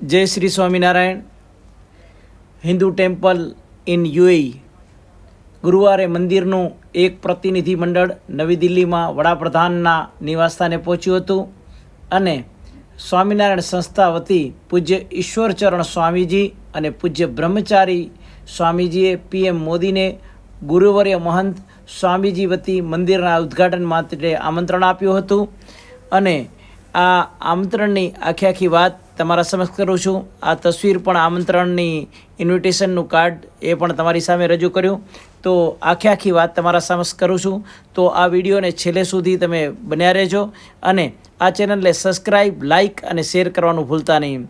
જય Shri Swaminarayan. Hindu temple in UAE. ગુરુવારે મંદિરનું એક પ્રતિનિધિ મંડળ નવી દિલ્હીમાં વડાપ્રધાનના નિવાસસ્થાને પહોંચ્યું હતું અને સ્વામિનારાયણ સંસ્થા વતી પૂજ્ય ઈશ્વરચરણ સ્વામીજી અને પૂજ્ય બ્રહ્મચારી સ્વામીજીએ પીએમ મોદીને ગુરુવર્ય મહંત સ્વામીજી વતી મંદિરના ઉદ્ઘાટન માટે આમંત્રણ આપ્યું હતું અને આ આમંત્રણની આખી વાત તમારા સમક્ષ કરું છું. આ તસવીર પણ આમંત્રણની ઇન્વિટેશનનું કાર્ડ એ પણ તમારી સામે રજૂ કર્યું. તો આખી વાત તમારા સમક્ષ કરું છું. તો આ વિડીયોને છેલ્લે સુધી તમે બન્યા રહેજો અને આ ચેનલને સબસ્ક્રાઈબ, લાઇક અને શેર કરવાનું ભૂલતા નહીં.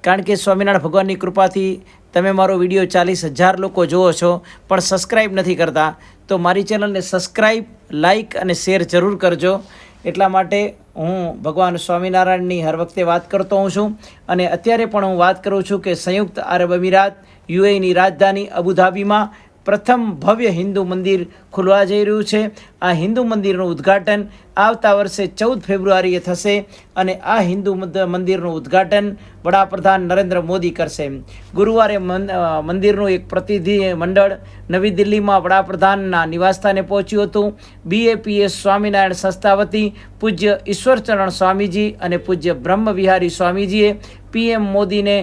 કારણ કે સ્વામિનારાયણ ભગવાનની કૃપાથી તમે મારો વિડીયો 40,000 લોકો જુઓ છો પણ સબસ્ક્રાઈબ નથી કરતા. તો મારી ચેનલને સબસ્ક્રાઈબ, લાઇક અને શેર જરૂર કરજો. એટલા માટે હું ભગવાન સ્વામિનારાયણની હર વખતે વાત કરતો હોઉં છું અને અત્યારે પણ હું વાત કરું છું કે સંયુક્ત આરબ અમીરાત યુએઈની રાજધાની અબુધાબીમાં પ્રથમ ભવ્ય હિન્દુ મંદિર ખુલવા જઈ રહ્યું છે. આ હિન્દુ મંદિરનું ઉદ્ઘાટન આવતા વર્ષે 14 ફેબ્રુઆરીએ થશે અને આ હિન્દુ મંદિરનું ઉદ્ઘાટન વડાપ્રધાન નરેન્દ્ર મોદી કરશે. ગુરુવારે મંદિરનું એક પ્રતિનિધિ મંડળ નવી દિલ્હીમાં વડાપ્રધાનના નિવાસસ્થાને પહોંચ્યું હતું. BAPS સ્વામિનારાયણ સંસ્થા વતી પૂજ્ય ઈશ્વરચરણ સ્વામીજી અને પૂજ્ય બ્રહ્મ વિહારી સ્વામીજીએ PM મોદીને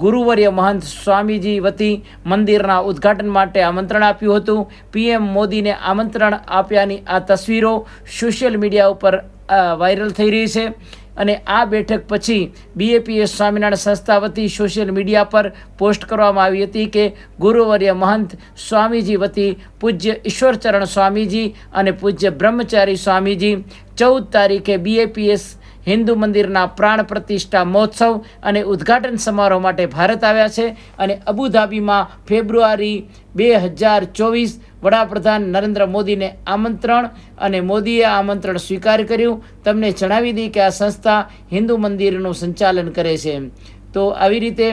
ગુરુવર્ય મહંત સ્વામીજી વતી મંદિરના ઉદ્ઘાટન માટે આમંત્રણ આપ્યું હતું. PM મોદીને આમંત્રણ આપ્યાની આ તસવીરો સોશિયલ મીડિયા ઉપર વાયરલ થઈ રહી છે અને આ બેઠક પછી BAPS સ્વામિનારાયણ સંસ્થા વતી સોશિયલ મીડિયા પર પોસ્ટ કરવામાં આવી હતી કે ગુરુવર્ય મહંત સ્વામીજી વતી પૂજ્ય ઈશ્વરચરણ સ્વામીજી અને પૂજ્ય બ્રહ્મચારી સ્વામીજી 14 તારીખે BAPS હિન્દુ મંદિરના પ્રાણ પ્રતિષ્ઠા મહોત્સવ અને ઉદ્ઘાટન સમારોહ માટે ભારત આવ્યા છે અને અબુધાબીમાં ફેબ્રુઆરી 2024 વડાપ્રધાન નરેન્દ્ર મોદીને આમંત્રણ અને મોદીએ આમંત્રણ સ્વીકાર કર્યું. તમને જણાવી દઈએ કે આ સંસ્થા હિન્દુ મંદિરનું સંચાલન કરે છે. તો આવી રીતે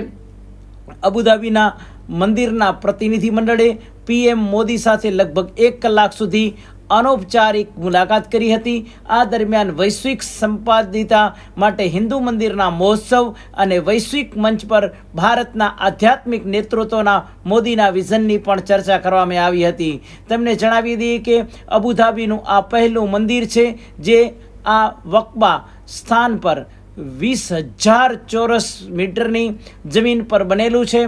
અબુધાબીના મંદિરના પ્રતિનિધિ મંડળે PM મોદી સાથે લગભગ 1 કલાક સુધી અનૌપચારિક મુલાકાત કરી હતી. આ દરમિયાન વૈશ્વિક સંપાદિતા માટે હિન્દુ મંદિરના મહોત્સવ અને વૈશ્વિક મંચ પર ભારતના આધ્યાત્મિક નેતૃત્વના મોદીના વિઝનની પણ ચર્ચા કરવામાં આવી હતી. તમને જણાવી દઈએ કે અબુધાબીનું આ પહેલું મંદિર છે જે આ વક્બા સ્થાન પર 20,000 ચોરસ મીટરની જમીન પર બનેલું છે.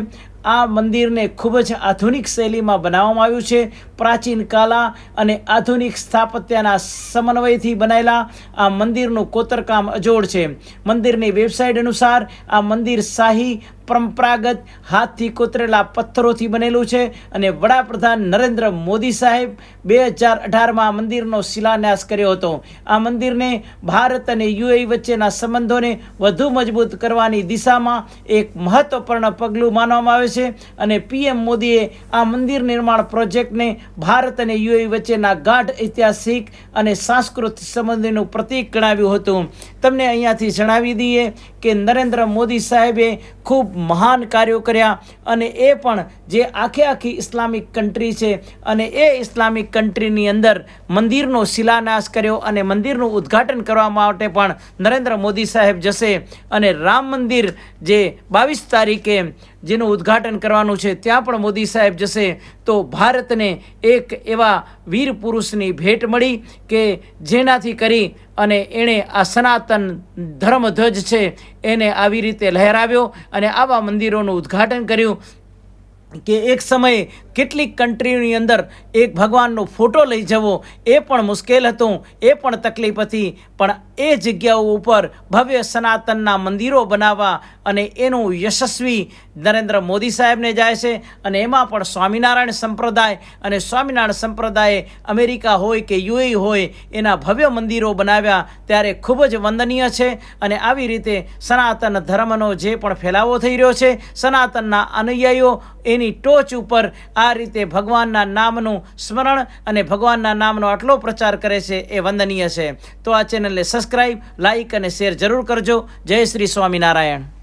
આ મંદિરને ખૂબ જ આધુનિક શૈલીમાં બનાવવામાં આવ્યું છે. પ્રાચીન કલા અને આધુનિક સ્થાપત્યના સમન્વયથી બનેલા આ મંદિરનું કોતરકામ અજોડ છે. મંદિરની વેબસાઇટ અનુસાર આ મંદિર શાહી પરંપરાગત હાથથી કોતરેલા પથ્થરોથી બનેલું છે અને વડાપ્રધાન નરેન્દ્ર મોદી સાહેબ 2018માં મંદિરનો શિલાન્યાસ કર્યો હતો. આ મંદિરને ભારત અને યુએઈ વચ્ચેના સંબંધોને વધુ મજબૂત કરવાની દિશામાં એક મહત્વપૂર્ણ પગલું માનવામાં આવે છે અને PM મોદીએ આ મંદિર નિર્માણ પ્રોજેક્ટને ભારત અને યુએઈ વચ્ચેના ગાઢ ઐતિહાસિક અને સાંસ્કૃતિક સંબંધોનું પ્રતીક ગણાવ્યું હતું. તમને અહીંયાથી જણાવી દઈએ કે નરેન્દ્ર મોદી સાહેબે ખૂબ મહાન કાર્યો કર્યા અને એ પણ જે આખી ઇસ્લામિક કન્ટ્રી છે અને એ ઇસ્લામિક કન્ટ્રીની અંદર મંદિરનો શિલાન્યાસ કર્યો અને મંદિરનું ઉદ્ઘાટન કરવા માટે પણ નરેન્દ્ર મોદી સાહેબ જશે અને રામ મંદિર જે 22 તારીખે જેનું ઉદ્ઘાટન કરવાનું છે ત્યાં પણ મોદી સાહેબ જશે. તો ભારતને એક એવા વીર પુરુષની ભેટ મળી કે જેનાથી કરી અને એણે આ સનાતન ધર્મધ્વજ છે એને આવી રીતે લહેરાવ્યો અને આવા મંદિરોનું ઉદ્ઘાટન કર્યું કે એક સમયે કેટલીક કન્ટ્રીની અંદર એક ભગવાનનો ફોટો લઈ જવો એ પણ મુશ્કેલ હતું, એ પણ તકલીફ હતી. પણ એ જગ્યાઓ ઉપર ભવ્ય સનાતનના મંદિરો બનાવવા અને એનું યશસ્વી નરેન્દ્ર મોદી સાહેબને જાય છે અને એમાં પણ સ્વામિનારાયણ સંપ્રદાય અને સ્વામિનારાયણ સંપ્રદાયે અમેરિકા હોય કે યુએઈ હોય એના ભવ્ય મંદિરો બનાવ્યા ત્યારે ખૂબ જ વંદનીય છે. અને આવી રીતે સનાતન ધર્મનો જે પણ ફેલાવો થઈ રહ્યો છે, સનાતનના અનુયાયીઓ એની ટોચ ઉપર આ રીતે ભગવાનના નામનું સ્મરણ અને ભગવાનના નામનો આટલો પ્રચાર કરે છે એ વંદનીય છે. તો આ ચેનલને સબસ્ક્રાઈબ, લાઇક અને શેર જરૂર કરજો. જય શ્રી સ્વામિનારાયણ.